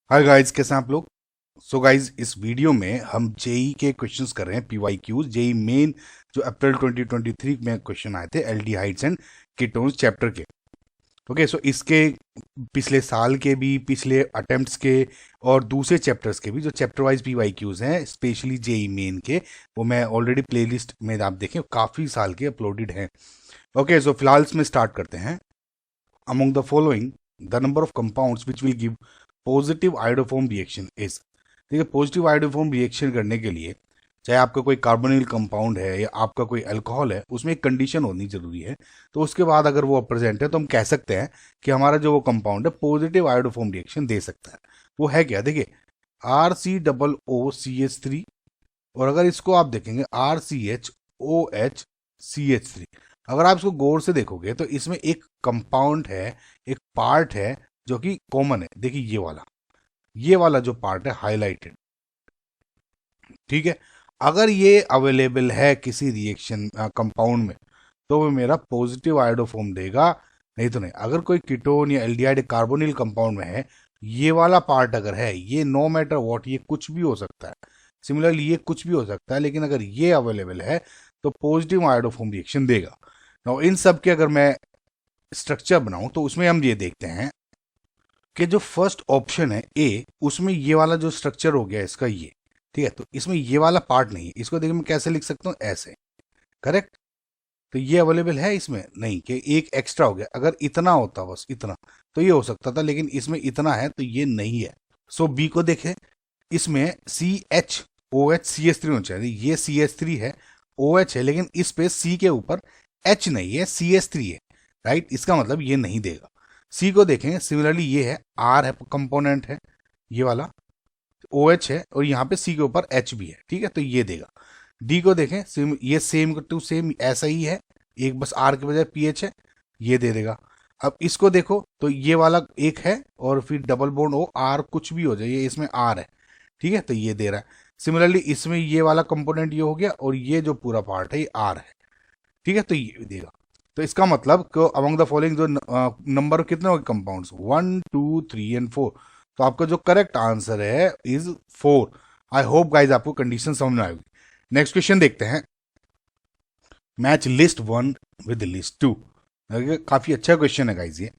Hi guys, कैसे हैं आप लोग। सो गाइस, इस वीडियो में हम जेई के क्वेश्चंस कर रहे हैं। पीवाईक्यूज जेई मेन जो अप्रैल 2023 में क्वेश्चन आए थे एल्डिहाइड्स एंड कीटोन्स चैप्टर के। ओके, सो इसके पिछले साल के भी, पिछले अटेम्प्ट्स के और दूसरे चैप्टर्स के भी जो चैप्टर वाइज पीवाईक्यूज हैं स्पेशली जेई मेन के, वो मैं ऑलरेडी प्लेलिस्ट में आप देखें काफ़ी साल के अपलोडेड हैं। ओके, सो फिलहाल इसमें स्टार्ट करते हैं। Among the following, the number of compounds which will give positive iodoform reaction is। देखिए, पॉजिटिव आयोडोफॉर्म रिएक्शन करने के लिए चाहे आपका कोई कार्बोनिल कंपाउंड है या आपका कोई अल्कोहल है, उसमें एक कंडीशन होनी जरूरी है। तो उसके बाद अगर वो प्रेजेंट है तो हम कह सकते हैं कि हमारा जो वो कंपाउंड है पॉजिटिव आयोडोफॉर्म रिएक्शन दे सकता है। वो है क्या, देखिए RCOOCH3, और अगर इसको आप देखेंगे RCHOHCH3। अगर आप इसको गौर से देखोगे तो इसमें एक कंपाउंड है, एक पार्ट है जो कि कॉमन है। देखिए ये वाला जो पार्ट है हाईलाइटेड, ठीक है। अगर ये अवेलेबल है किसी रिएक्शन कंपाउंड में तो वो मेरा पॉजिटिव आयोडोफॉर्म देगा, नहीं तो नहीं। अगर कोई कीटोन या एल्डिहाइड कार्बोनिल कंपाउंड में है, ये वाला पार्ट अगर है, ये नो मैटर व्हाट, ये कुछ भी हो सकता है। सिमिलरली ये कुछ भी हो सकता है, लेकिन अगर ये अवेलेबल है तो पॉजिटिव आयोडोफॉर्म रिएक्शन देगा। नाउ इन सब के अगर मैं स्ट्रक्चर बनाऊं तो उसमें हम ये देखते हैं कि जो फर्स्ट ऑप्शन है ए, उसमें ये वाला जो स्ट्रक्चर हो गया इसका ये, ठीक है। तो इसमें ये वाला पार्ट नहीं है। इसको देखिए मैं कैसे लिख सकता हूँ, ऐसे, करेक्ट। तो ये अवेलेबल है इसमें नहीं, कि एक एक्स्ट्रा हो गया। अगर इतना होता, बस इतना, तो ये हो सकता था, लेकिन इसमें इतना है तो ये नहीं है। सो बी को देखें, इसमें CHOHCH3 होना चाहिए। ये CH3 है, OH है, लेकिन इस पे सी के ऊपर H नहीं है, CH3 है, राइट। इसका मतलब ये नहीं देगा। सी को देखें, सिमिलरली ये है, R है कंपोनेंट है, ये वाला OH है, और यहाँ पे सी के ऊपर H भी है, ठीक है, तो ये देगा। डी को देखें, ये सेम टू सेम ऐसा ही है, एक बस R के बजाय PH है, ये दे देगा। अब इसको देखो तो ये वाला एक है, और फिर डबल बॉन्ड O R कुछ भी हो जाए, ये इसमें R है, ठीक है, तो ये दे रहा है। सिमिलरली इसमें ये वाला कंपोनेंट ये हो गया, और ये जो पूरा पार्ट है ये R है, ठीक है, तो ये भी देगा। तो इसका मतलब कि अमंग द फॉलोइंग जो नंबर कितने हो गए कंपाउंड्स, 1 2 3 एंड 4। तो आपका जो करेक्ट आंसर है इज 4। आई होप गाइज आपको कंडीशन समझ में आएगी। नेक्स्ट क्वेश्चन देखते हैं। Match list 1 with list 2। काफी अच्छा क्वेश्चन है गाइज ये।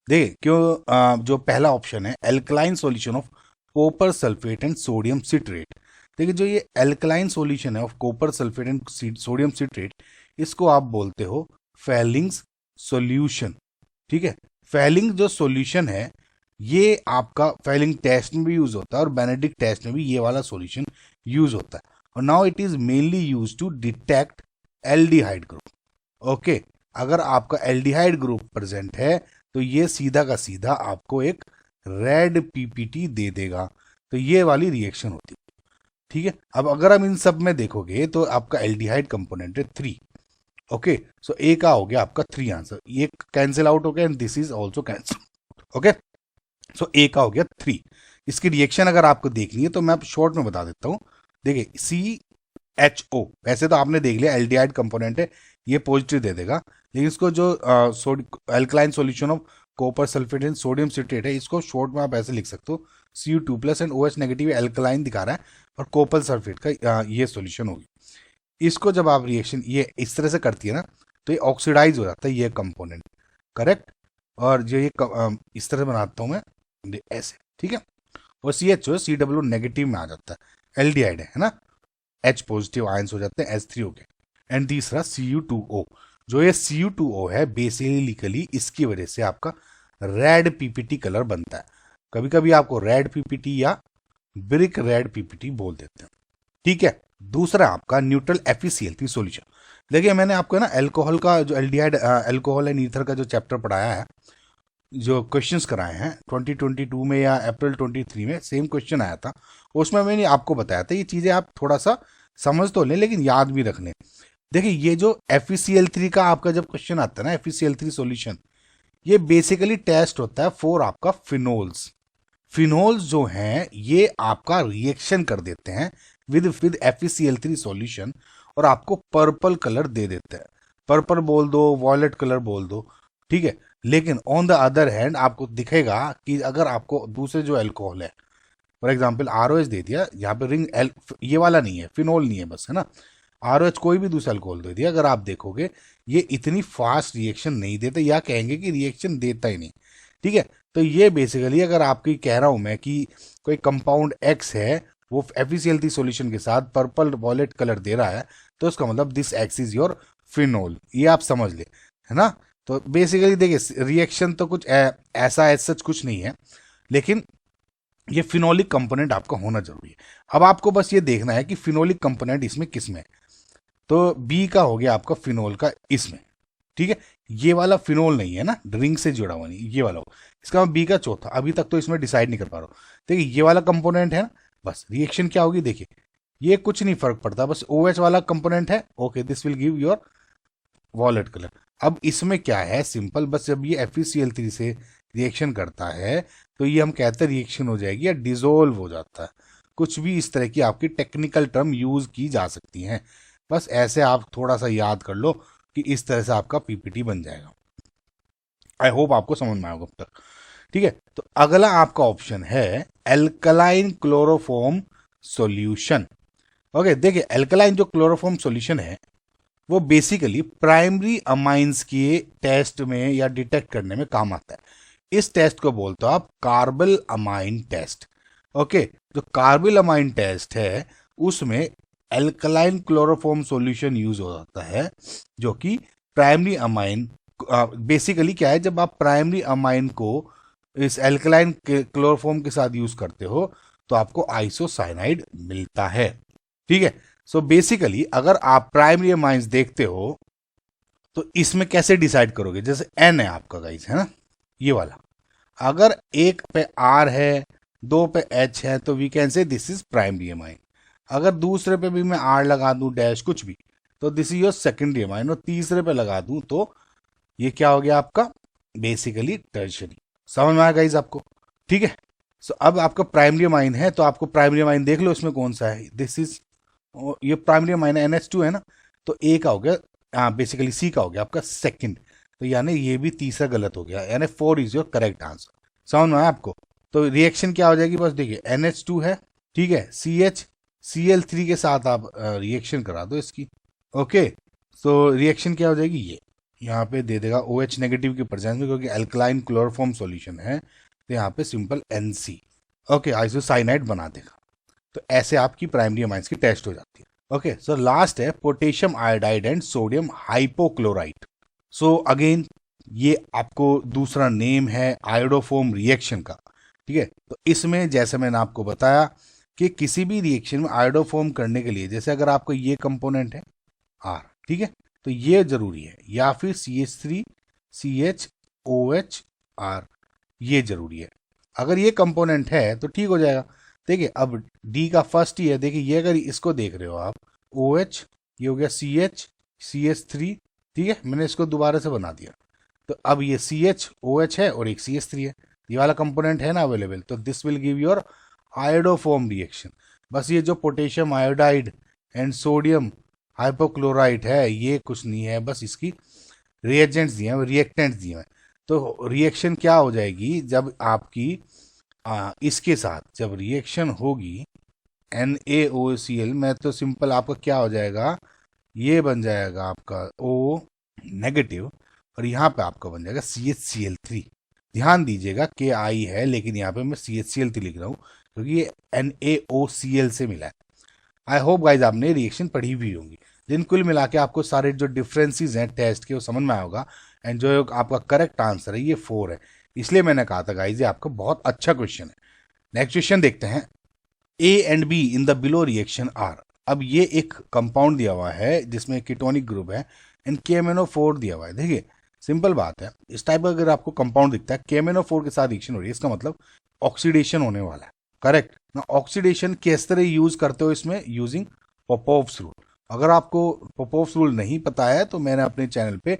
देखिए क्यों, जो पहला ऑप्शन है alkaline solution of copper sulphate and sodium citrate. देखिए जो ये एल्कलाइन सॉल्यूशन है of copper sulphate and sodium citrate, इसको आप बोलते हो फेलिंग्स सॉल्यूशन, ठीक है। फेलिंग जो सॉल्यूशन है, ये आपका फेलिंग टेस्ट में भी यूज होता है और बेनेडिक्ट टेस्ट में भी ये वाला सॉल्यूशन यूज होता है। और now it is mainly use to detect aldehyde group. Okay, अगर आपका एल्डिहाइड ग्रुप प्रेजेंट है तो ये सीधा का सीधा आपको एक रेड पीपीटी दे देगा। तो ये वाली रिएक्शन होती है, ठीक है। अब अगर हम इन सब में देखोगे तो आपका एल्डिहाइड कंपोनेंट है 3। ओके, सो ए का हो गया आपका 3 आंसर, ये कैंसिल आउट हो गया and this is also cancel. Okay, so A का हो गया 3। इसकी रिएक्शन अगर आपको देखनी है तो मैं शॉर्ट में बता देता हूं। देखिए CHO, वैसे तो आपने देख लिया एल्डिहाइड कंपोनेंट है, ये पॉजिटिव दे देगा। लेकिन इसको जो alkaline solution of copper sulphate and sodium citrate है, इसको शॉर्ट में आप ऐसे लिख सकते हो, Cu2+ and OH negative alkaline दिखा रहा है, और कॉपर सल्फेट का ये सॉल्यूशन होगी। इसको जब आप रिएक्शन ये इस तरह से करती है ना, तो ये ऑक्सीडाइज हो जाता है ये कंपोनेंट, करेक्ट। और जो ये इस तरह बनाता हूँ मैं ऐसे, ठीक है। और CHO CW नेगेटिव में आ जाता है, एल्डिहाइड है ना, H पॉजिटिव आयंस हो जाते हैं, H3 हो गए। एंड तीसरा Cu2O, जो ये Cu2O है बेसिकली इसकी वजह से आपका रेड पीपीटी कलर बनता है। कभी कभी आपको रेड पीपीटी या ब्रिक रेड पीपीटी बोल देते हैं, ठीक है। दूसरा आपका न्यूट्रल FeCl3 सॉल्यूशन। देखिए मैंने आपको ना एल्कोहल का जो एल्डिहाइड एल्कोहल एंड ईथर का जो चैप्टर पढ़ाया है, जो क्वेश्चंस कराए हैं 2022 में या अप्रैल 23 में सेम क्वेश्चन आया था, उसमें मैंने आपको बताया था ये चीज़ें आप थोड़ा सा समझ तो लें लेकिन याद भी रख लें। देखिए ये जो FeCl3 का आपका जब क्वेश्चन आता है ना, FeCl3 सॉल्यूशन, ये बेसिकली टेस्ट होता है फॉर आपका फिनोल्स। फिनोल्स जो हैं ये आपका रिएक्शन कर देते हैं विद FeCl3 सॉल्यूशन, और आपको पर्पल कलर दे देते हैं। पर्पल बोल दो, वॉयलेट कलर बोल दो, ठीक है। लेकिन ऑन द अदर हैंड आपको दिखेगा कि अगर आपको दूसरे जो अल्कोहल है, फॉर एग्जाम्पल ROH दे दिया, यहाँ पे रिंग एल ये वाला नहीं है, फिनोल नहीं है बस, है ना। ROH कोई भी दूसरा अल्कोहल दे दिया, अगर आप देखोगे ये इतनी फास्ट रिएक्शन नहीं देते, या कहेंगे कि रिएक्शन देता ही नहीं, ठीक है। तो ये बेसिकली अगर आपकी कह रहा हूं मैं कि कोई कंपाउंड एक्स है, वो FeCl3 सॉल्यूशन के साथ पर्पल वॉलेट कलर दे रहा है, तो उसका मतलब this x is your phenol, ये आप समझ ले, है ना। तो बेसिकली देखिए रिएक्शन तो कुछ ऐसा एज सच कुछ नहीं है, लेकिन ये फिनोलिक कंपोनेंट आपका होना जरूरी है। अब आपको बस ये देखना है कि फिनोलिक कंपोनेंट इसमें किस में है। तो बी का हो गया आपका फिनोल का इसमें, ठीक है। ये वाला फिनोल नहीं है ना, ड्रिंक से जुड़ा हुआ नहीं, ये वाला हो, इसका बी का चौथा, अभी तक तो इसमें डिसाइड नहीं कर पा रहा हूँ। देखिए ये वाला कंपोनेंट है ना, बस रिएक्शन क्या होगी देखिए, ये कुछ नहीं फर्क पड़ता, बस OH वाला कंपोनेंट है, okay this will give your violet colour. अब इसमें क्या है सिंपल, बस जब ये FeCl3 से रिएक्शन करता है तो ये हम कहते हैं रिएक्शन हो जाएगी या डिजोल्व हो जाता है, कुछ भी इस तरह की आपकी टेक्निकल टर्म यूज की जा सकती हैं। बस ऐसे आप थोड़ा सा याद कर लो कि इस तरह से आपका PPT बन जाएगा। आई होप आपको समझ में आएगा अब तक, ठीक है। तो अगला आपका ऑप्शन है एल्कलाइन क्लोरोफॉर्म सॉल्यूशन। ओके देखिए एल्कलाइन जो क्लोरोफॉर्म सॉल्यूशन है वो बेसिकली प्राइमरी अमाइंस के टेस्ट में या डिटेक्ट करने में काम आता है। इस टेस्ट को बोलते हो आप कार्बल अमाइन टेस्ट। ओके जो कार्बल अमाइन टेस्ट है उसमें एल्कलाइन क्लोरोफॉर्म सॉल्यूशन यूज हो जाता है, जो कि प्राइमरी अमाइन बेसिकली क्या है, जब आप प्राइमरी अमाइन को इस एल्कलाइन क्लोरोफॉर्म के साथ यूज करते हो तो आपको आइसोसाइनाइड मिलता है, ठीक है। सो बेसिकली अगर आप प्राइमरी अमाइंस देखते हो तो इसमें कैसे डिसाइड करोगे, जैसे N है आपका गाइस, है ना, ये वाला, अगर एक पे R है, दो पे H है, तो we can say this is primary amine. अगर दूसरे पे भी मैं R लगा दूं डैश कुछ भी, तो this is your secondary amine, और तीसरे पे लगा दूं तो ये क्या हो गया आपका बेसिकली टर्शरी। समझ में आया गाइस आपको, ठीक है। सो अब आपका प्राइमरी अमाइन है तो आपको प्राइमरी अमाइन देख लो इसमें कौन सा है, दिस इज ये प्राइमरी अमाइन NH2 है ना, तो A का हो गया, बेसिकली C का हो गया आपका सेकंड, तो यानी ये भी तीसरा गलत हो गया, यानी 4 इज योर करेक्ट आंसर। समझ में आया आपको। तो रिएक्शन क्या हो जाएगी, बस देखिए NH2 है, ठीक है, CHCl3 के साथ आप रिएक्शन करा दो इसकी, ओके। सो रिएक्शन क्या हो जाएगी, ये यहाँ पे दे देगा OH नेगेटिव की प्रेजेंस में, क्योंकि अल्कलाइन क्लोरोफॉर्म सॉल्यूशन है, तो यहाँ पे सिंपल NC, ओके, आइसोसाइनाइड बना देगा। तो ऐसे आपकी प्राइमरी अमाइंस की टेस्ट हो जाती है। ओके सो लास्ट है potassium iodide and sodium hypochlorite. So again ये आपको दूसरा नेम है आयोडोफॉर्म रिएक्शन का, ठीक है। तो इसमें जैसे मैंने आपको बताया कि किसी भी रिएक्शन में आयोडोफॉर्म करने के लिए, जैसे अगर आपको ये कंपोनेंट है R, ठीक है, तो ये जरूरी है, या फिर CH3 CHOH R, ये जरूरी है। अगर ये कंपोनेंट है तो ठीक हो जाएगा। देखिए अब डी का फर्स्ट ही है, देखिए ये अगर इसको देख रहे हो आप OH, ये हो गया CH CH3, ठीक है, मैंने इसको दोबारा से बना दिया, तो अब ये CHOH है और एक CH3 है, ये वाला कंपोनेंट है ना अवेलेबल, तो this will give your iodoform reaction. बस ये जो potassium iodide and sodium hypochlorite है ये कुछ नहीं है, बस इसकी रिएजेंट्स दिए हैं, रिएक्टेंट्स दिए हैं। तो रिएक्शन क्या हो जाएगी, जब आपकी इसके साथ जब रिएक्शन होगी NaOCl में, तो सिंपल आपका क्या हो जाएगा, ये बन जाएगा आपका O नेगेटिव, और यहाँ पे आपका बन जाएगा CHCl3। ध्यान दीजिएगा KI है, लेकिन यहाँ पे मैं CHCl3 लिख रहा हूँ क्योंकि ये NaOCl से मिला है। आई होप गाइज आपने रिएक्शन पढ़ी भी होंगी, जिन कुल मिला के आपको सारे जो डिफरेंसेस हैं टेस्ट के वो समझ में आएगा, एंड जो आपका करेक्ट आंसर है ये 4 है, इसलिए मैंने कहा था गाइज ये आपका बहुत अच्छा क्वेश्चन है। नेक्स्ट क्वेश्चन देखते हैं, A and B in the below reaction are. अब ये एक कंपाउंड दिया हुआ है जिसमें कीटोनिक ग्रुप है एंड KMnO4 दिया हुआ है। देखिए सिंपल बात है, इस टाइप का अगर आपको कंपाउंड दिखता है KMnO4 के साथ रिएक्शन हो रही है, इसका मतलब ऑक्सीडेशन होने वाला है, करेक्ट ना। ऑक्सीडेशन किस तरह यूज करते हो इसमें, यूजिंग पोपोव्स रूल। अगर आपको पोपोव्स रूल नहीं पता है तो मैंने अपने चैनल पे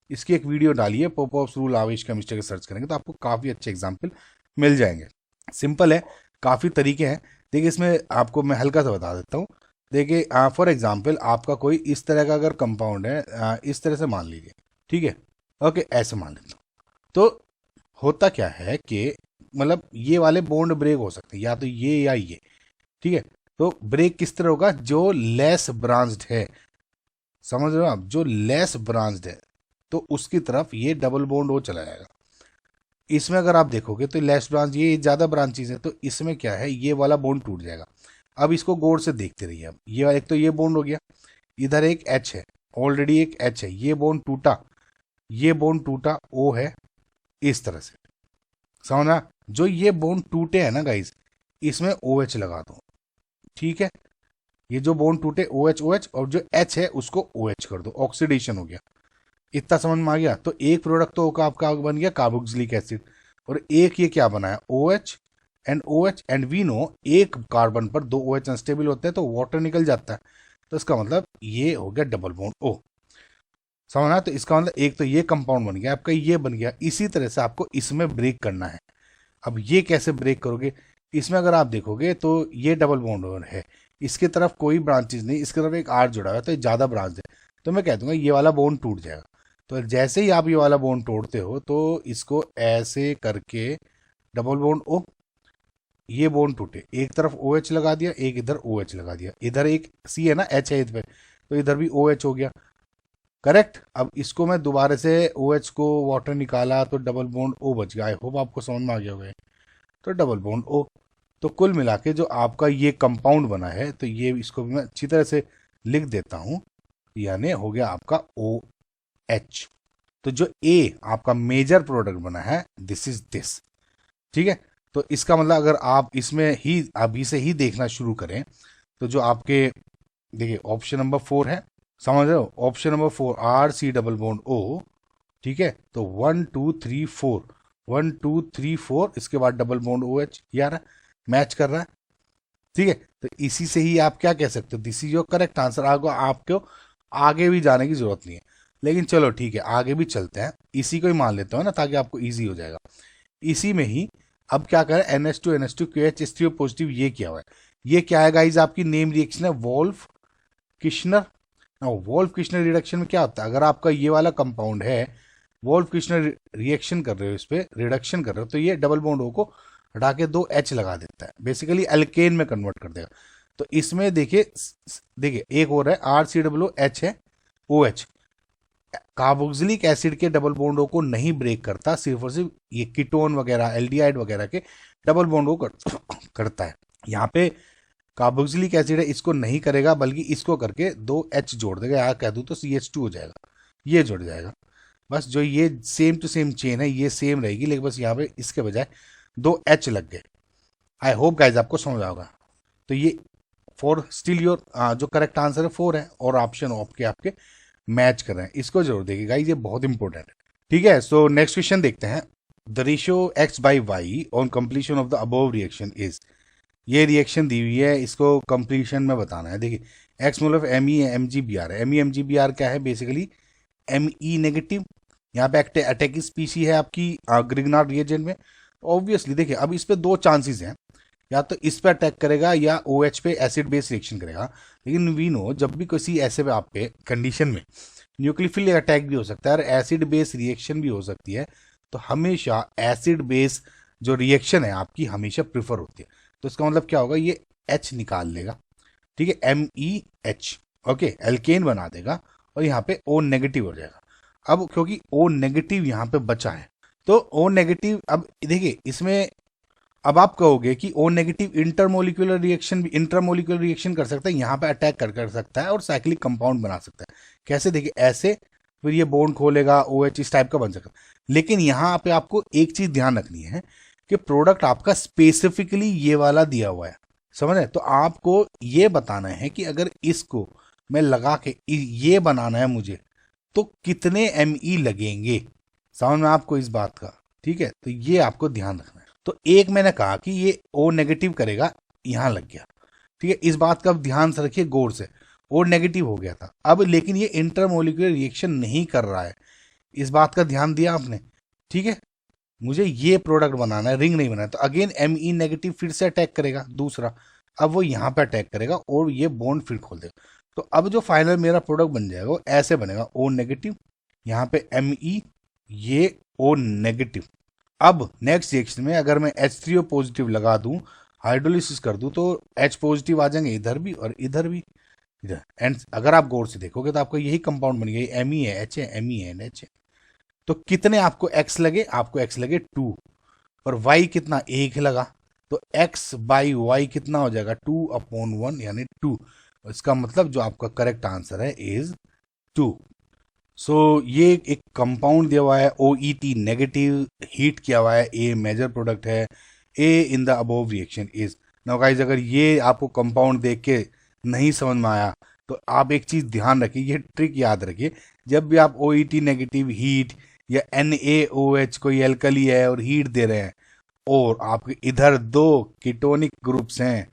इसकी एक वीडियो डाली है, पोपोव्स रूल आवेश केमिस्ट्री के सर्च करेंगे तो आपको काफ़ी अच्छे एग्जाम्पल मिल जाएंगे। सिंपल है, काफ़ी तरीके हैं। देखिए इसमें आपको मैं हल्का सा बता देता हूँ। देखिए फॉर एग्जाम्पल आपका कोई इस तरह का अगर कंपाउंड है, इस तरह से मान लीजिए, ठीक है, ओके ऐसे मान लेता हूँ। तो होता क्या है कि मतलब ये वाले बॉन्ड ब्रेक हो सकते हैं, या तो ये या ये, ठीक है। तो ब्रेक किस तरह होगा, जो लेस ब्रांच्ड है, समझ रहे हो आप, जो लेस ब्रांच्ड है तो उसकी तरफ ये डबल बॉन्ड वो चला जाएगा। इसमें अगर आप देखोगे तो लेस ब्रांच, ये ज़्यादा ब्रांचेज है, तो इसमें क्या है, ये वाला बॉन्ड टूट जाएगा। अब इसको गौर से देखते रहिए। अब ये एक तो ये बॉन्ड हो गया, इधर एक एच है, ऑलरेडी एक एच है, ये बॉन्ड टूटा, ये बॉन्ड टूटा, ओ है, इस तरह से, समझना। जो ये बॉन्ड टूटे हैं ना गाइज, इसमें ओ एच लगा दो, ठीक है। ये जो बॉन्ड टूटे ओ एच ओ एच, और जो एच है उसको ओ एच कर दो, ऑक्सीडेशन हो गया। इतना समझ में आ गया। तो एक प्रोडक्ट तो आपका बन गया कार्बोक्सिलिक एसिड, और एक ये क्या बनाया, O H and O H, and we know एक कार्बन पर दो ओ एच अनस्टेबल होते हैं तो वाटर निकल जाता है, तो इसका मतलब ये हो गया डबल बॉन्ड ओ, समझना। तो इसका मतलब एक तो ये कंपाउंड बन गया आपका, ये बन गया। इसी तरह से आपको इसमें ब्रेक करना है। अब ये कैसे ब्रेक करोगे, इसमें अगर आप देखोगे तो ये डबल बॉन्ड है, इसके तरफ कोई ब्रांचेज नहीं, इसके तरफ एक आर जुड़ा हुआ है, तो ज़्यादा ब्रांच है, तो मैं कह दूंगा ये वाला बॉन्ड टूट जाएगा। तो जैसे ही आप ये वाला बॉन्ड तोड़ते हो तो इसको ऐसे करके डबल बॉन्ड ओ, ये बॉन्ड टूटे, एक तरफ ओ एच लगा दिया, एक इधर ओ एच लगा दिया, इधर एक सी है ना, एच है इधर, तो इधर भी ओ एच हो गया, करेक्ट। अब इसको मैं दोबारा से ओ एच को वाटर निकाला तो डबल बॉन्ड ओ बच गया। आई होप आपको समझ में आ गया होगा। तो डबल बॉन्ड ओ, तो कुल मिला के जो आपका ये कंपाउंड बना है, तो ये इसको भी मैं अच्छी तरह से लिख देता हूं, यानी हो गया आपका ओ एच। तो जो ए आपका मेजर प्रोडक्ट बना है, दिस इज दिस, ठीक है। तो इसका मतलब अगर आप इसमें ही अभी से ही देखना शुरू करें, तो जो आपके देखिए ऑप्शन नंबर 4 है, समझ रहे हो, option number 4 R C double bond O, ठीक है। तो 1 2 3 4, 1 2 3 4, इसके बाद डबल बॉन्ड ओ एच, यार मैच कर रहा है, ठीक है। तो इसी से ही आप क्या कह सकते हो, this is your correct answer. आपको आगे भी जाने की जरूरत नहीं है, लेकिन चलो ठीक है आगे भी चलते हैं, इसी को ही मान लेते हो ना, ताकि आपको इजी हो जाएगा। इसी में ही अब क्या करें, NH2 KH H3O पॉजिटिव, ये क्या हुआ है, ये क्या है गाइज, आपकी नेम रिएक्शन है Wolff Kishner. Wolff Kishner reduction में क्या होता है, अगर आपका ये वाला कंपाउंड है, वोल्फ किश्नर रिएक्शन कर रहे हो, इस पर रिडक्शन कर रहे हो, तो ये डबल बॉन्ड ओ को हटा के दो एच लगा देता है, बेसिकली एल्केन में कन्वर्ट कर देगा। तो इसमें देखिए, देखिए एक और है आर सी डब्ल्यू एच है ओ एच, कार्बोक्सिलिक एसिड के डबल बॉन्डों को नहीं ब्रेक करता, सिर्फ और सिर्फ ये कीटोन वगैरह एल्डिहाइड वगैरह के डबल बॉन्डों को करता है। यहाँ पे कार्बोक्सिलिक एसिड है, इसको नहीं करेगा, बल्कि इसको करके दो एच जोड़ देगा, यहाँ कह दूँ तो CH2 हो जाएगा, ये जुड़ जाएगा। बस जो ये सेम टू सेम चेन है ये सेम रहेगी, लेकिन बस यहाँ पे इसके बजाय दो एच लग गए। आई होप गाइज आपको समझ आएगा। तो ये 4 स्टिल योर जो करेक्ट आंसर है 4 है, और ऑप्शन आपके आपके मैच कर रहे हैं, इसको जरूर देखिए गाइज, ये बहुत इंपॉर्टेंट है, ठीक है। सो नेक्स्ट क्वेश्चन देखते हैं। The ratio x/y on completion of the above reaction is, ये रिएक्शन दी हुई है, इसको कंप्लीशन में बताना है। देखिए एक्स मतलब MeMgBr है, MeMgBr क्या है, बेसिकली Me नेगेटिव, यहाँ पे अटैकिंग स्पीशी है आपकी ग्रिग्नार्ड रिएजेंट में। ऑब्वियसली देखिए अब इस पे दो चांसेस हैं, या तो इस पे अटैक करेगा या OH पे एसिड बेस रिएक्शन करेगा। लेकिन वी नो जब भी किसी ऐसे आप पे कंडीशन में न्यूक्लियोफिलिक अटैक भी हो सकता है और एसिड बेस रिएक्शन भी हो सकती है, तो हमेशा एसिड बेस जो रिएक्शन है आपकी हमेशा प्रिफर होती है। तो इसका मतलब क्या होगा, ये H निकाल लेगा, ठीक है, MEH, ओके, एल्केन बना देगा, और यहाँ पे O नेगेटिव हो जाएगा। अब क्योंकि O नेगेटिव यहाँ पे बचा है, तो O नेगेटिव, अब देखिए इसमें अब आप कहोगे कि O नेगेटिव इंटरमोलिकुलर रिएक्शन कर सकता है, यहाँ पे अटैक कर सकता है और साइक्लिक कंपाउंड बना सकता है। कैसे, देखिए ऐसे, फिर ये बॉन्ड खोलेगा, OH इस टाइप का बन सकता है। लेकिन यहाँ पे आपको एक चीज ध्यान रखनी है कि प्रोडक्ट आपका स्पेसिफिकली ये वाला दिया हुआ है, समझ रहे, तो आपको ये बताना है कि अगर इसको मैं लगा के ये बनाना है मुझे, तो कितने ME लगेंगे, समझ में आपको इस बात का, ठीक है। तो ये आपको ध्यान रखना है। तो एक मैंने कहा कि ये O नेगेटिव करेगा, यहां लग गया, ठीक है, इस बात का ध्यान से रखिए गौर से, O नेगेटिव हो गया था। अब लेकिन ये इंटरमोलिकुलर रिएक्शन नहीं कर रहा है, इस बात का ध्यान दिया आपने, ठीक है। मुझे ये प्रोडक्ट बनाना है, रिंग नहीं बनाना, तो अगेन Me नेगेटिव फिर से अटैक करेगा दूसरा, अब वो यहाँ पे अटैक करेगा और ये बॉन्ड फिर खोल देगा। तो अब जो फाइनल मेरा प्रोडक्ट बन जाएगा वो ऐसे बनेगा, O नेगेटिव, यहाँ पे Me, ये O नेगेटिव, अब नेक्स्ट रिएक्शन में अगर मैं H3O पॉजिटिव लगा दूं, हाइड्रोलिसिस कर दूं, तो H पॉजिटिव आ जाएंगे इधर भी और इधर भी इधर। एंड अगर आप गौर से देखोगे तो आपको यही कंपाउंड बन गया, एम ई है, एच है, एम ई है एंड एच है। तो कितने आपको एक्स लगे? आपको एक्स लगे 2, और वाई कितना? 1 लगा। तो एक्स बाई वाई कितना हो जाएगा? 2/1 यानी 2। इसका मतलब जो आपका करेक्ट आंसर है इज 2। सो ये एक कंपाउंड दिया हुआ है OET नेगेटिव, हीट किया हुआ है, ए मेजर प्रोडक्ट है, A in the above reaction is. Now guys, अगर ये आपको कंपाउंड देख के नहीं समझ में आया तो आप एक चीज ध्यान रखिए, ये ट्रिक याद रखिए, जब भी आप OET नेगेटिव हीट या NaOH कोई एल्कली है और हीट दे रहे हैं और आपके इधर 2 कीटोनिक ग्रुप्स हैं,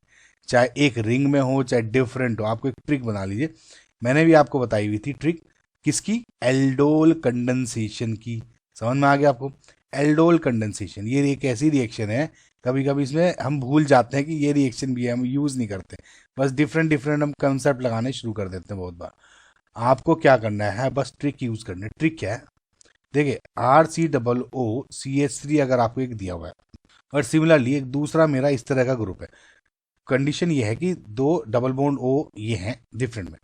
चाहे एक रिंग में हो चाहे डिफरेंट हो, आपको एक ट्रिक बना लीजिए। मैंने भी आपको बताई हुई थी ट्रिक, किसकी? एल्डोल कंडेंसेशन की। समझ में आ गया आपको? एल्डोल कंडेंसेशन ये एक ऐसी रिएक्शन है, कभी कभी इसमें हम भूल जाते हैं कि ये रिएक्शन भी है, हम यूज नहीं करते, बस डिफरेंट डिफरेंट हम कंसेप्ट लगाने शुरू कर देते हैं बहुत बार। आपको क्या करना है? बस ट्रिक यूज करना है। ट्रिक क्या है? देखिए, RCOO अगर आपको एक दिया हुआ है और सिमिलरली एक दूसरा मेरा इस तरह का ग्रुप है, कंडीशन ये है कि 2 डबल बॉन्ड O ये हैं डिफरेंट में,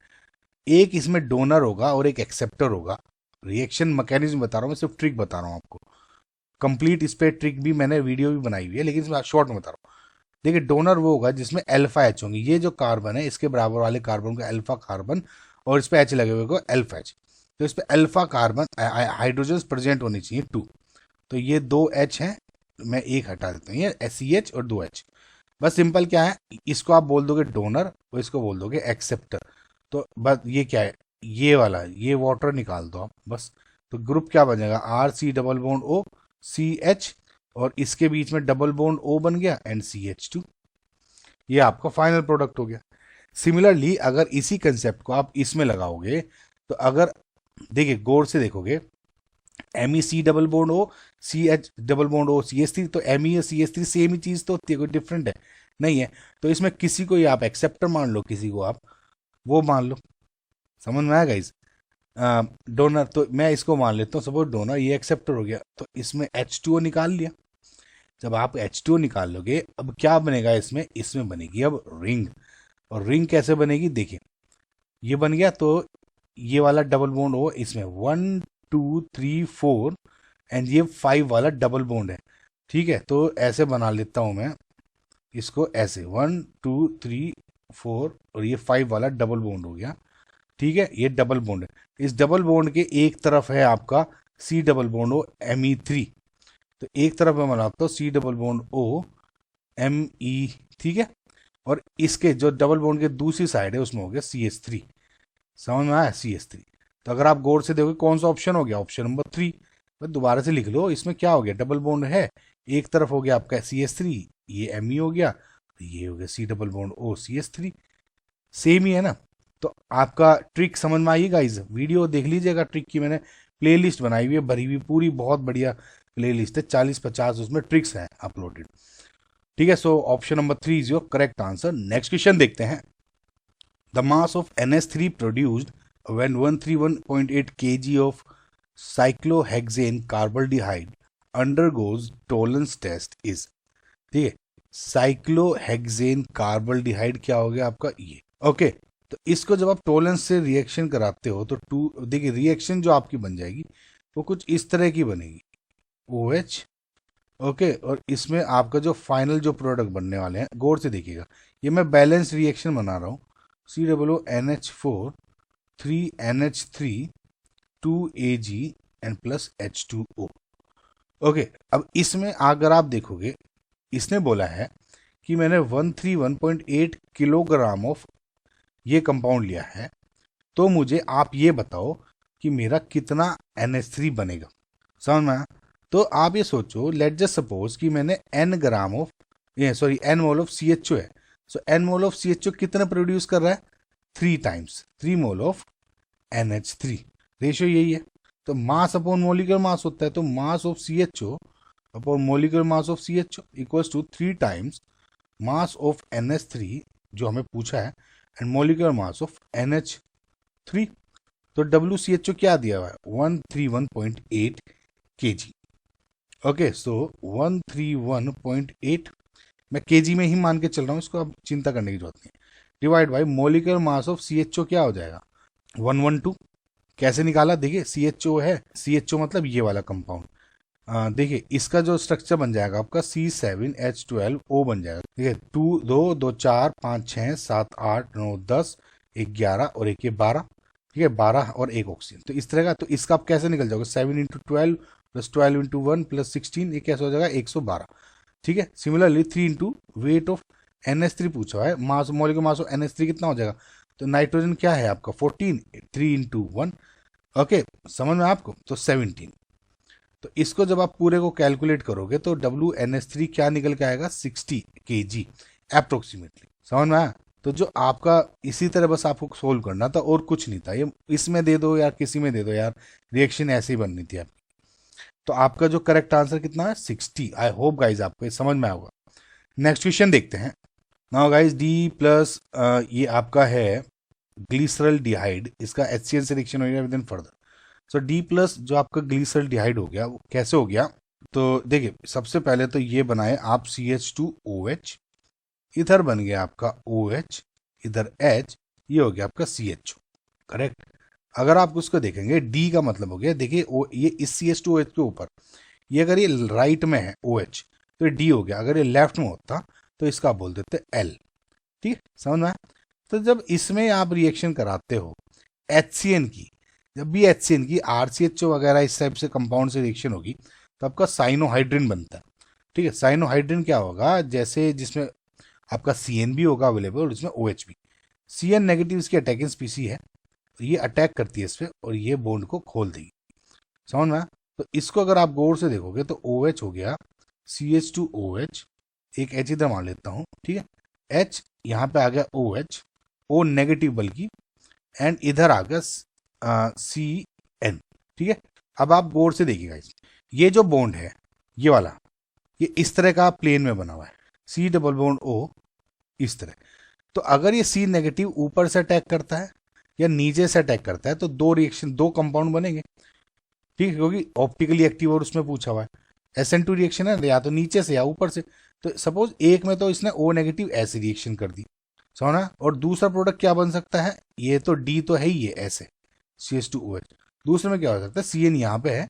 एक इसमें डोनर होगा और एक एक्सेप्टर होगा। रिएक्शन मैकेनिज्म बता रहा हूँ मैं, सिर्फ ट्रिक बता रहा हूँ आपको। कंप्लीट इस पे ट्रिक भी मैंने वीडियो भी बनाई हुई है, लेकिन इसमें शॉर्ट में बता रहा हूँ। देखिए, डोनर वो होगा जिसमें अल्फा H होंगे, ये जो कार्बन है इसके बराबर वाले कार्बन का अल्फा कार्बन, और इस पे H लगे हुए को अल्फा H। तो इस पे अल्फा कार्बन हाइड्रोजन प्रेजेंट होनी चाहिए 2। तो ये 2 H हैं, मैं एक हटा देता हूँ, ये CH और 2 H। बस सिंपल क्या है, इसको आप बोल दोगे डोनर और इसको बोल दोगे एक्सेप्टर। तो बस ये क्या है, ये वाला, ये वाटर निकाल दो आप बस। तो ग्रुप क्या बन जाएगा? RC double bond O CH, और इसके बीच में डबल बॉन्ड O बन गया एंड CH2। ये आपका फाइनल प्रोडक्ट हो गया। सिमिलरली अगर इसी कंसेप्ट को आप इसमें लगाओगे, तो अगर देखिए गौर से देखोगे, MEC double bond O CH double bond O CH3, तो ME और CH3 सेम ही चीज तो होती है, कोई डिफरेंट है नहीं है। तो इसमें किसी को ही आप एक्सेप्टर मान लो, किसी को आप वो मान लो। समझ में आया गाइस? डोनर तो मैं इसको मान लेता हूँ सपोज डोनर, ये एक्सेप्टर हो गया, तो इसमें H2O निकाल लिया। जब आप H2O निकाल लोगे, अब क्या बनेगा इसमें? इसमें बनेगी अब रिंग। और रिंग कैसे बनेगी? देखिए, ये बन गया, तो ये वाला डबल बॉन्ड हो इसमें 1 2 3 4, एंड ये 5 वाला डबल बॉन्ड है। ठीक है, तो ऐसे बना लेता हूं मैं इसको, ऐसे 1 2 3 4 और ये 5 वाला डबल बॉन्ड हो गया। ठीक है, ये डबल बॉन्ड है। इस डबल बॉन्ड के एक तरफ है आपका C double bond O Me3, तो एक तरफ मैं बनाता हूँ C double bond O Me। ठीक है, और इसके जो डबल बॉन्ड के दूसरी साइड है उसमें हो गया CH3। समझ में आया? CH3। तो अगर आप गौर से देखोगे कौन सा ऑप्शन हो गया? Option number 3। बस दोबारा से लिख लो, इसमें क्या हो गया? डबल बॉन्ड है, एक तरफ हो गया आपका CH3, ये Me हो गया, ये हो गया C double bond O CH3। Same ही है ना? तो आपका ट्रिक समझ में आई गाइस? वीडियो देख लीजिएगा ट्रिक की, मैंने प्लेलिस्ट बनाई हुई है, भरी हुई पूरी, बहुत बढ़िया प्लेलिस्ट है, 40-50 उसमें ट्रिक्स हैं अपलोडेड। ठीक है, so option number 3 is your correct answer. Next question देखते हैं। The mass of NH3 produced when 131.8 kg of cyclohexane carbaldehyde undergoes Tollens test is. ठीक है, साइक्लोहेक्सेन कार्बोल्डिहाइड क्या हो गया आपका? ये ओके। तो इसको जब आप टोलेंस से रिएक्शन कराते हो तो देखिए रिएक्शन जो आपकी बन जाएगी वो कुछ इस तरह की बनेगी, OH। ओके, और इसमें आपका जो फाइनल जो प्रोडक्ट बनने वाले हैं, गौर से देखिएगा, ये मैं बैलेंस रिएक्शन बना रहा हूँ। COONH4 3NH3 2Ag and plus H2O। Okay, अब इसमें अगर आप देखोगे, इसने बोला है कि मैंने 131.8 किलोग्राम ऑफ ये कंपाउंड लिया है, तो मुझे आप ये बताओ कि मेरा कितना NH3 बनेगा। समझ में आया? तो आप ये सोचो, लेट जस्ट सपोज कि मैंने n gram of n mole of CHO है। सो n मोल ऑफ CHO कितना प्रोड्यूस कर रहा है? 3 times 3 mole of NH3। Ratio यही है। तो मास अपॉन मोलिकुलर मास होता है, तो mass of CHO upon molecular mass of CHO equals to 3 times mass of NH3 जो हमें पूछा है, and molecular mass of NH3। तो WCHO क्या दिया हुआ है? 131.8 kg। ओके, सो 131.8 मैं केजी में ही मान के चल रहा हूँ इसको, अब चिंता करने की जरूरत नहीं। Divide by molecular mass of CHO क्या हो जाएगा 112। कैसे निकाला, देखिए CHO है, CHO मतलब ये वाला कंपाउंड। देखिए इसका जो स्ट्रक्चर बन जाएगा आपका C7H12O बन जाएगा। देखिए 2 2 2 4 5 6 7 8 9 10 एक 11 और एक ये 12, ठीक है 12 और एक ऑक्सीजन। तो इस तरह का, तो इसका आप कैसे निकल जाओगे 7 × 12 प्लस 12 × 1 प्लस 16, ये कैसे हो जाएगा 112, ठीक है। Similarly 3 into weight of NH3 पूछा है, मास मॉलिक्यूलर मास ऑफ NH3 कितना हो जाएगा, तो नाइट्रोजन क्या है आपका 14, 3 × 1, ओके समझ में आपको, तो 17। तो इसको जब आप पूरे को कैलकुलेट करोगे तो WNH3 क्या निकल के आएगा 60 kg अप्रोक्सीमेटली, समझ में आया। तो जो आपका इसी तरह बस आपको सोल्व करना था और कुछ नहीं था, ये इसमें दे दो यार किसी में दे दो यार, रिएक्शन ऐसे ही बननी थी आपकी। तो आपका जो करेक्ट आंसर कितना है 60। आई होप गाइज आपको समझ में आएगा। नेक्स्ट क्वेश्चन देखते हैं। नाउ गाइज D+ ये आपका है ग्लिसरल डिहाइड, इसका HCl से रिएक्शन हो गया with in further. So D+ जो आपका ग्लिसरल डिहाइड हो गया वो कैसे हो गया, तो देखिए सबसे पहले तो ये बनाए आप CH2OH, इधर बन गया आपका OH, इधर H, ये हो गया आपका CHO, करेक्ट। अगर आप उसको देखेंगे D का मतलब हो गया, देखिए ये इस CH2OH के ऊपर, ये अगर ये राइट में है OH तो ये D हो गया, अगर ये लेफ्ट में होता तो इसका आप बोल देते L, ठीक है समझ में। तो जब इसमें आप रिएक्शन कराते हो HCN की, जब भी HCN की RCHO वगैरह इस टाइप से कंपाउंड से रिएक्शन होगी तो आपका साइनोहाइड्रिन बनता है, ठीक है। साइनोहाइड्रिन क्या होगा, जैसे जिसमें आपका CN भी होगा अवेलेबल और इसमें OH भी। CN नेगेटिव इसकी अटैकिंग स्पीसी है, तो ये अटैक करती है इस पर और ये बॉन्ड को खोल देगी, समझ में। तो इसको अगर आप गौर से देखोगे तो OH हो गया CH2OH, एक H इधर मान लेता हूँ, ठीक है, H यहाँ पे आ गया OH, O नेगेटिव बल्कि, एंड इधर आ गया CN, ठीक है। अब आप गौर से देखिएगा ये जो बॉन्ड है ये वाला, ये इस तरह का प्लेन में बना हुआ है, C डबल बॉन्ड O इस तरह। तो अगर ये C नेगेटिव ऊपर से अटैक करता है या नीचे से अटैक करता है तो दो रिएक्शन, दो कंपाउंड बनेंगे, ठीक है, क्योंकि ऑप्टिकली एक्टिव और उसमें पूछा हुआ है। SN2 रिएक्शन है या तो नीचे से या ऊपर से। तो सपोज एक में तो इसने O नेगेटिव ऐसे रिएक्शन कर दी, समझना। और दूसरा प्रोडक्ट क्या बन सकता है, ये तो D तो है ही, ये ऐसे CH2OH, दूसरे में क्या हो सकता है CN यहाँ पे है,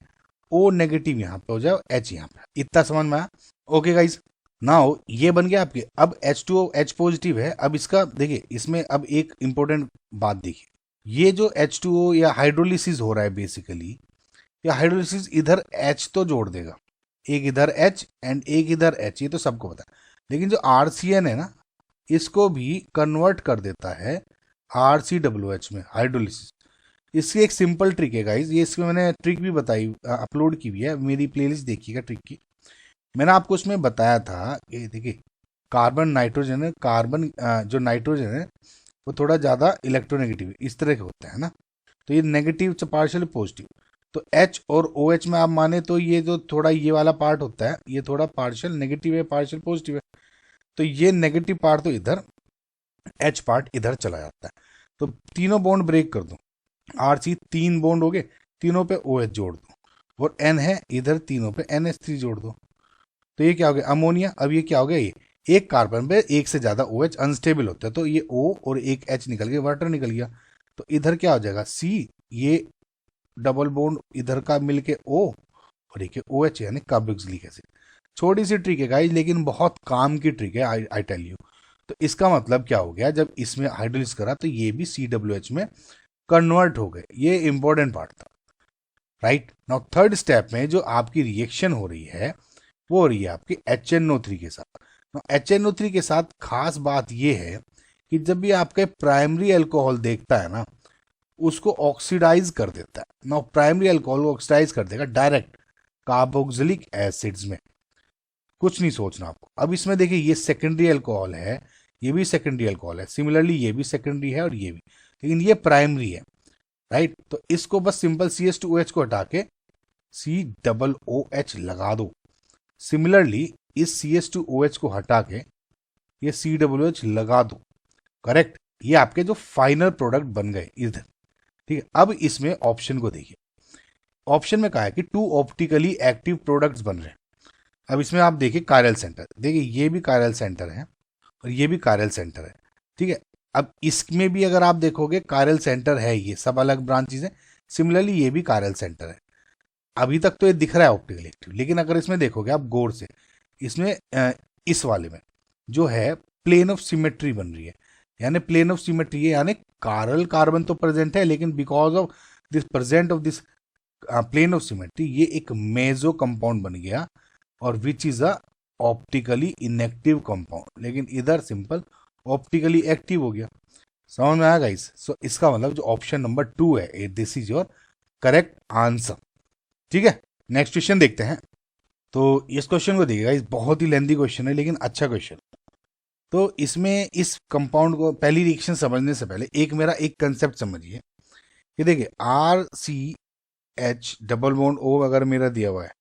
O नेगेटिव यहाँ पे हो जाए, H यहाँ पे, इतना समझ में आया। ओके गाइज, नाउ ये बन गया आपके। अब H2O H पॉजिटिव है, अब इसका देखिए इसमें अब एक इंपॉर्टेंट बात देखिए, ये जो H2O या हाइड्रोलिसिस हो रहा है बेसिकली, या हाइड्रोलिसिस इधर H तो जोड़ देगा, एक इधर H एंड एक इधर H, ये तो सबको पता है। लेकिन जो RCN है ना, इसको भी कन्वर्ट कर देता है RCOOH में, हाइड्रोलिसिस। इसकी एक सिंपल ट्रिक है गाइज, ये इसमें मैंने ट्रिक भी बताई, अपलोड की भी है, मेरी प्लेलिस्ट देखिएगा ट्रिक की। मैंने आपको उसमें बताया था कि देखिए कार्बन नाइट्रोजन है, कार्बन जो नाइट्रोजन है वो थोड़ा ज़्यादा इलेक्ट्रोनेगेटिव इस तरह के होता है ना, तो ये नेगेटिव पार्शियल पॉजिटिव। तो H और OH में आप माने तो ये जो थोड़ा ये वाला पार्ट होता है ये थोड़ा पार्शियल नेगेटिव है पार्शियल पॉजिटिव है, तो ये नेगेटिव पार्ट तो इधर, H पार्ट इधर चला जाता है। तो तीनों बॉन्ड ब्रेक कर दो, RC 3 बॉन्ड हो गए, तीनों पे OH जोड़ दो, और N है इधर तीनों पे NH3 जोड़ दो, तो ये क्या हो गया अमोनिया। अब ये क्या हो गया, ये एक कार्बन पे एक से ज्यादा OH अनस्टेबल होता है, तो ये O और एक H निकल गया, वाटर निकल गया, तो इधर क्या हो जाएगा C, ये डबल बॉन्ड इधर का मिलके O और एक OH यानी कार्बोक्सिलिक एसिड। छोटी सी ट्रिक है गाइस लेकिन बहुत काम की ट्रिक है, आई टेल यू। तो इसका मतलब क्या हो गया, जब इसमें हाइड्रोलिसिस करा तो ये भी COOH में कन्वर्ट हो गए, ये इंपॉर्टेंट पार्ट था, राइट। नाउ थर्ड स्टेप में जो आपकी रिएक्शन हो रही है वो हो रही है आपकी HNO3 के साथ। HNO3 के साथ खास बात ये है कि जब भी आपके प्राइमरी अल्कोहल देखता है ना, उसको ऑक्सीडाइज कर देता है ना, प्राइमरी अल्कोहल को ऑक्सीडाइज कर देगा डायरेक्ट कार्बोक्सिलिक एसिड्स में, कुछ नहीं सोचना आपको। अब इसमें देखिए ये सेकेंडरी अल्कोहल है, ये भी सेकेंडरी अल्कोहल है, सिमिलरली ये भी सेकेंडरी है और ये भी, लेकिन ये प्राइमरी है, राइट। तो इसको बस सिंपल CH2OH को हटा के COOH लगा दो। सिमिलरली इस CH2OH को हटा के ये COOH लगा दो, करेक्ट। ये आपके जो फाइनल प्रोडक्ट बन गए इधर, ठीक है। अब इसमें ऑप्शन को देखिए, ऑप्शन में कहा है कि 2 ऑप्टिकली एक्टिव प्रोडक्ट्स बन रहे हैं, अब इसमें आप देखिए कायरल सेंटर, देखिए ये भी कायरल सेंटर है और ये भी कायरल सेंटर है, ठीक है। अब इसमें भी अगर आप देखोगे कायरल सेंटर है, ये सब अलग ब्रांचेज हैं। सिमिलरली ये भी कायरल सेंटर है। अभी तक तो ये दिख रहा है ऑप्टिकली एक्टिव, लेकिन अगर इसमें देखोगे आप गौर से, इसमें इस वाले में जो है प्लेन ऑफ सिमेट्री बन रही है। यानी प्लेन ऑफ सिमेट्री है, यानी कारल कार्बन तो प्रेजेंट है, लेकिन because of this present of this plane of symmetry ये एक मेजो कंपाउंड बन गया, और which is a optically inactive compound, लेकिन इधर सिंपल ऑप्टिकली एक्टिव हो गया। समझ में आया गाइस? सो इसका मतलब जो ऑप्शन नंबर 2 है, this is your correct answer. ठीक है, नेक्स्ट क्वेश्चन देखते हैं। तो इस क्वेश्चन को देखिएगा, इस बहुत ही लेंथी क्वेश्चन है लेकिन अच्छा क्वेश्चन। तो इसमें इस कंपाउंड को पहली रिएक्शन समझने से पहले एक मेरा एक कंसेप्ट समझिए कि देखिए RCH डबल बॉन्ड O अगर मेरा दिया हुआ है,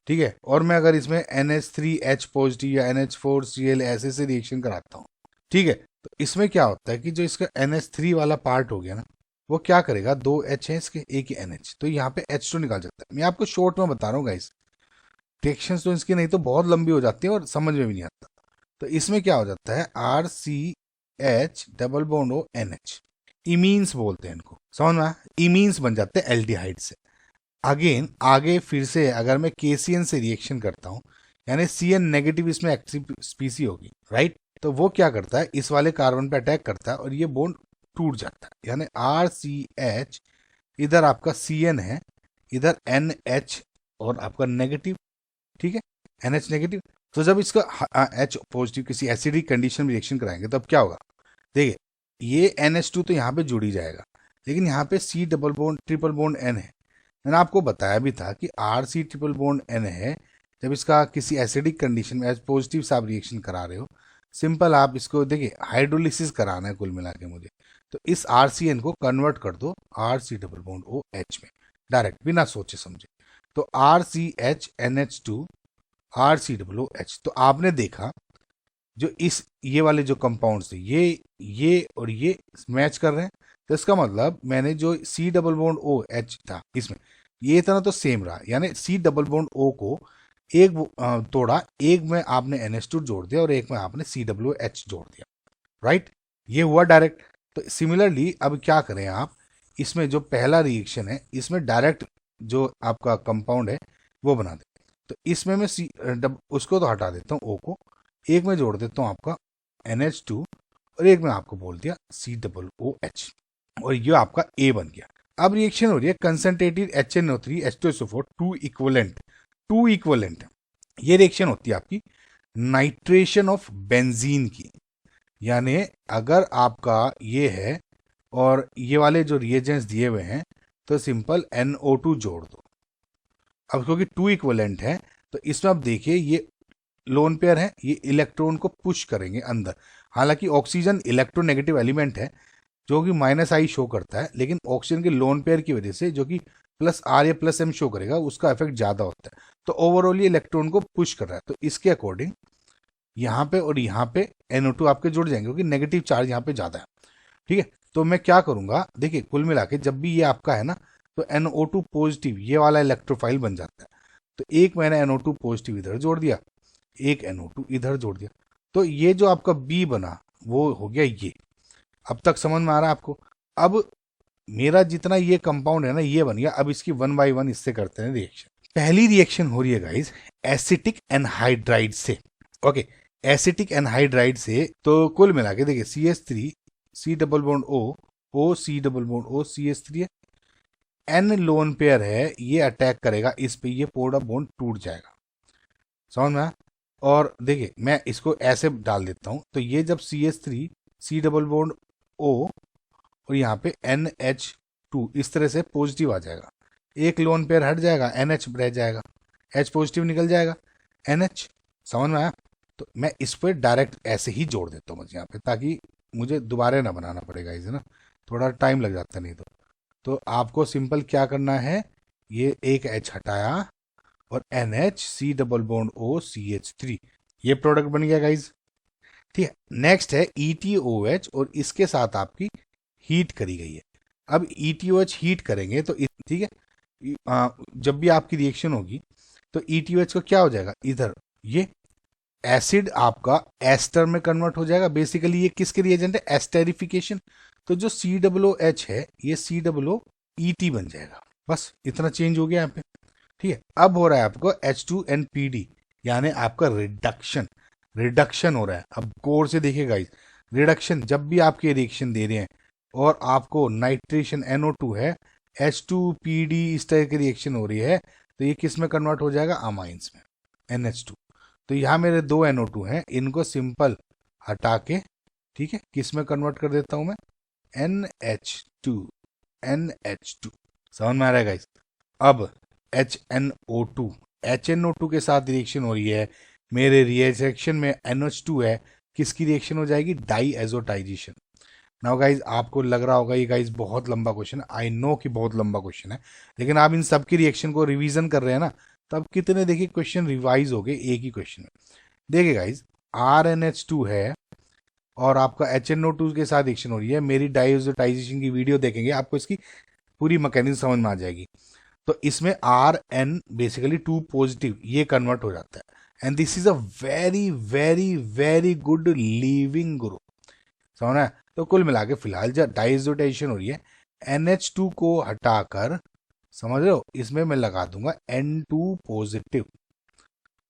ठीक है, और मैं अगर इसमें NH3H पॉजिटिव या NH4Cl ऐसे से रिएक्शन कराता हूँ, ठीक है, तो इसमें क्या होता है कि जो इसका NH3 वाला पार्ट हो गया ना, वो क्या करेगा, 2 H है इसके, एक ही NH, तो यहाँ पे H2 निकाल जाता है। मैं आपको शॉर्ट में बता रहा हूँ गाइस, रिएक्शंस तो इसकी नहीं तो बहुत लंबी हो जाती है और समझ में भी नहीं आता। तो इसमें क्या हो जाता है, RCH double bond O NH, इमीन्स बोलते हैं इनको, समझ में? इमीन्स बन जाते हैं एल्डिहाइड से। अगेन आगे फिर से अगर मैं KCN से रिएक्शन करता हूं, यानी CN नेगेटिव इसमें एक्टिव स्पीसी होगी, राइट? तो वो क्या करता है, इस वाले कार्बन पे अटैक करता है और ये बॉन्ड टूट जाता है। यानी RCH, इधर आपका CN है, इधर NH और आपका नेगेटिव, ठीक है, NH नेगेटिव। तो जब इसका H पॉजिटिव किसी एसिडिक कंडीशन में रिएक्शन कराएंगे तो अब क्या होगा, देखिए ये NH2 तो यहाँ पे जुड़ ही जाएगा, लेकिन यहाँ पे C double bond triple bond N है। मैंने आपको बताया भी था कि RC ट्रिपल बॉन्ड N है, जब इसका किसी एसिडिक कंडीशन में एच पॉजिटिव से आप रिएक्शन करा रहे हो, सिंपल आप इसको देखिए हाइड्रोलिसिस कराना है कुल मिला के मुझे, तो इस RCN को कन्वर्ट कर दो RC डबल बॉन्ड OH में, डायरेक्ट बिना सोचे समझे। तो RCH NH2 RC तो आपने देखा जो इस ये वाले जो कंपाउंड थे ये और ये मैच कर रहे हैं, तो इसका मतलब मैंने जो C डबल बॉन्ड OH था इसमें, ये इतना तो सेम रहा, यानी C डबल बॉन्ड O को एक तोड़ा, एक में आपने NH2 जोड़ दिया और एक में आपने COH जोड़ दिया, राइट? ये हुआ डायरेक्ट। तो सिमिलरली अब क्या करें आप, इसमें जो पहला रिएक्शन है इसमें डायरेक्ट जो आपका कंपाउंड है वो बना दे। तो इसमें मैं उसको तो हटा देता हूँ, O को, एक में जोड़ देता हूँ आपका NH2 और एक में आपको बोल दिया COOH, और ये आपका A बन गया। अब रिएक्शन हो रही है concentrated HNO3 H2SO4 two equivalent. ये रिएक्शन होती है आपकी नाइट्रेशन ऑफ बेंजीन की, यानी अगर आपका ये है और ये वाले जो रिएजेंट्स दिए हुए हैं तो सिंपल NO2 जोड़ दो। अब क्योंकि टू इक्वलेंट है तो इसमें आप देखिए ये लोन पेयर है, ये इलेक्ट्रॉन को पुश करेंगे अंदर। हालांकि ऑक्सीजन इलेक्ट्रोनेगेटिव एलिमेंट है जो कि -I शो करता है, लेकिन ऑक्सीजन के लोन पेयर की वजह से जो कि +R या +M शो करेगा, उसका इफेक्ट ज्यादा होता है। तो ओवरऑल ये इलेक्ट्रॉन को पुश कर रहा है। तो इसके अकॉर्डिंग यहाँ पे और यहाँ पे NO2 आपके जुड़ जाएंगे क्योंकि नेगेटिव चार्ज यहाँ पे ज्यादा है, ठीक है। तो मैं क्या करूंगा, देखिए कुल मिला के जब भी ये आपका है ना, तो NO2 पॉजिटिव ये वाला इलेक्ट्रोफाइल बन जाता है। तो एक मैंने NO2 पॉजिटिव इधर जोड़ दिया, एक NO2 इधर जोड़ दिया, तो ये जो आपका B बना वो हो गया ये। अब तक समझ में आ रहा है आपको? अब मेरा जितना ये कंपाउंड है ना ये बन गया। अब इसकी 1 बाय 1 इससे करते हैं रिएक्शन। पहली रिएक्शन हो रही है गाइस एसिटिक एनहाइड्राइड से, ओके, एसिटिक एनहाइड्राइड से। तो कुल मिला के देखिए CH3 C double bond O C double bond O CH3 है, N लोन पेयर है, ये अटैक करेगा इस पे, ये पूरा बॉन्ड टूट जाएगा, समझ में? और देखिए मैं इसको ऐसे डाल देता हूं, तो ये जब CH3 C double bond O और यहाँ पे NH2 इस तरह से पॉजिटिव आ जाएगा, एक लोन पेयर हट जाएगा, NH रह जाएगा, H पॉजिटिव निकल जाएगा, NH, समझ में आया? तो मैं इस पर डायरेक्ट ऐसे ही जोड़ देता हूँ यहाँ पे, ताकि मुझे दोबारा ना बनाना पड़ेगा इसे ना, थोड़ा टाइम लग जाता नहीं तो आपको सिंपल क्या करना है, ये एक H हटाया और NH C double bond O CH3, ये प्रोडक्ट बन गया गाइज, ठीक है। नेक्स्ट है ETOH और इसके साथ आपकी हीट करी गई है। अब ETOH हीट करेंगे तो ठीक है, जब भी आपकी रिएक्शन होगी तो ETOH का क्या हो जाएगा, इधर ये एसिड आपका एस्टर में कन्वर्ट हो जाएगा। बेसिकली ये किसके रिएजेंट है, एस्टेरिफिकेशन। तो जो COOH है ये COOET बन जाएगा। बस इतना चेंज हो गया यहाँ पे, ठीक है। अब हो रहा है आपको H2NPD, यानी आपका रिडक्शन हो रहा है। अब गौर से देखिए गाइस, रिडक्शन जब भी आपके रिएक्शन दे रहे हैं और आपको नाइट्रेशन NO2 है, H2PD इस तरह की रिएक्शन हो रही है, तो ये किस में कन्वर्ट हो जाएगा, अमाइंस में, NH2। तो यहाँ मेरे 2 NO2 हैं, इनको सिंपल हटा के, ठीक है, किस में कन्वर्ट कर देता हूं मैं, NH2। समझ में आ रहा है गाइस। अब HNO2 के साथ रिएक्शन हो रही है, मेरे रिएक्शन में NH2 है, किसकी रिएक्शन हो जाएगी, डाई एजोटाइजेशन। नाउ गाइज आपको लग रहा होगा ये गाइज बहुत लंबा क्वेश्चन है, आई नो कि बहुत लंबा क्वेश्चन है, लेकिन आप इन सब की रिएक्शन को रिवीजन कर रहे हैं ना, तब कितने देखिए क्वेश्चन रिवाइज हो गए एक ही क्वेश्चन में। देखिए गाइज RNH2 है और आपका HNO2 के साथ रिएक्शन हो रही है, मेरी डाइएजोटाइजेशन की वीडियो देखेंगे आपको इसकी पूरी मैकेनिज्म समझ में आ जाएगी। तो इसमें RN बेसिकली 2 पॉजिटिव ये कन्वर्ट हो जाता है, and this is a very very very good leaving group, समझना है। तो कुल मिला के फिलहाल जब डाइएजोटाइजेशन हो रही है, NH2 को हटाकर, समझ रहे हो, इसमें मैं लगा दूंगा N2 पॉजिटिव।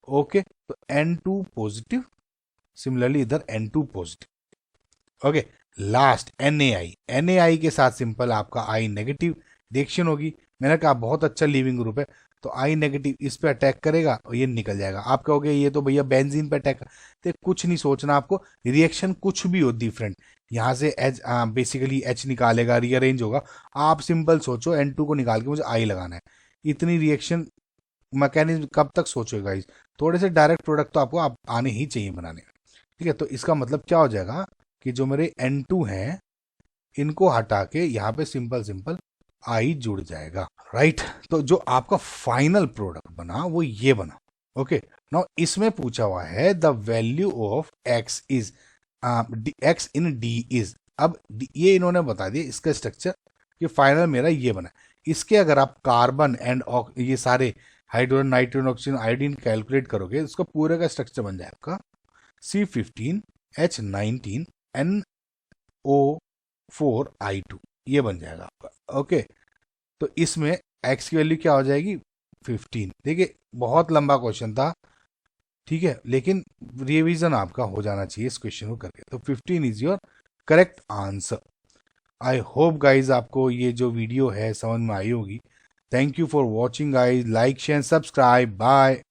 ओके, तो N2 पॉजिटिव, सिमिलरली इधर N2 positive. Okay, last NaI के साथ सिंपल आपका I नेगेटिव रिएक्शन होगी। मैंने कहा बहुत अच्छा लीविंग ग्रुप है, तो I नेगेटिव इस पे अटैक करेगा और ये निकल जाएगा। आप कहोगे ये तो भैया बेंजीन पे अटैक, तो कुछ नहीं सोचना आपको, रिएक्शन कुछ भी हो डिफरेंट, यहाँ से H बेसिकली H निकालेगा, रीअरेंज होगा। आप सिंपल सोचो N2 को निकाल के मुझे I लगाना है, इतनी रिएक्शन मैकेनिज्म कब तक सोचोगे गाइस। थोड़े से डायरेक्ट प्रोडक्ट तो आपको आने ही चाहिए बनाने, ठीक है। तो इसका मतलब क्या हो जाएगा कि जो मेरे N2 हैं इनको हटा के यहाँ पे सिंपल I जुड़ जाएगा, राइट। तो जो आपका फाइनल प्रोडक्ट बना वो ये बना। ओके, नाउ इसमें पूछा हुआ है the value of x is x in D is. अब ये इन्होंने बता दिया इसका स्ट्रक्चर, कि फाइनल मेरा ये बना। इसके अगर आप कार्बन एंड ये सारे hydrogen, nitrogen, oxygen, iodine calculate करोगे, उसका पूरे का स्ट्रक्चर बन जाएगा C15H19 NO4I2, ये बन जाएगा आपका। ओके, तो इसमें x की वैल्यू क्या हो जाएगी, 15। देखिए बहुत लंबा क्वेश्चन था, ठीक है, लेकिन रिवीजन आपका हो जाना चाहिए इस क्वेश्चन को करके। तो 15 is your correct answer. I hope guys आपको ये जो वीडियो है समझ में आई होगी। Thank you for watching guys, like share subscribe, bye.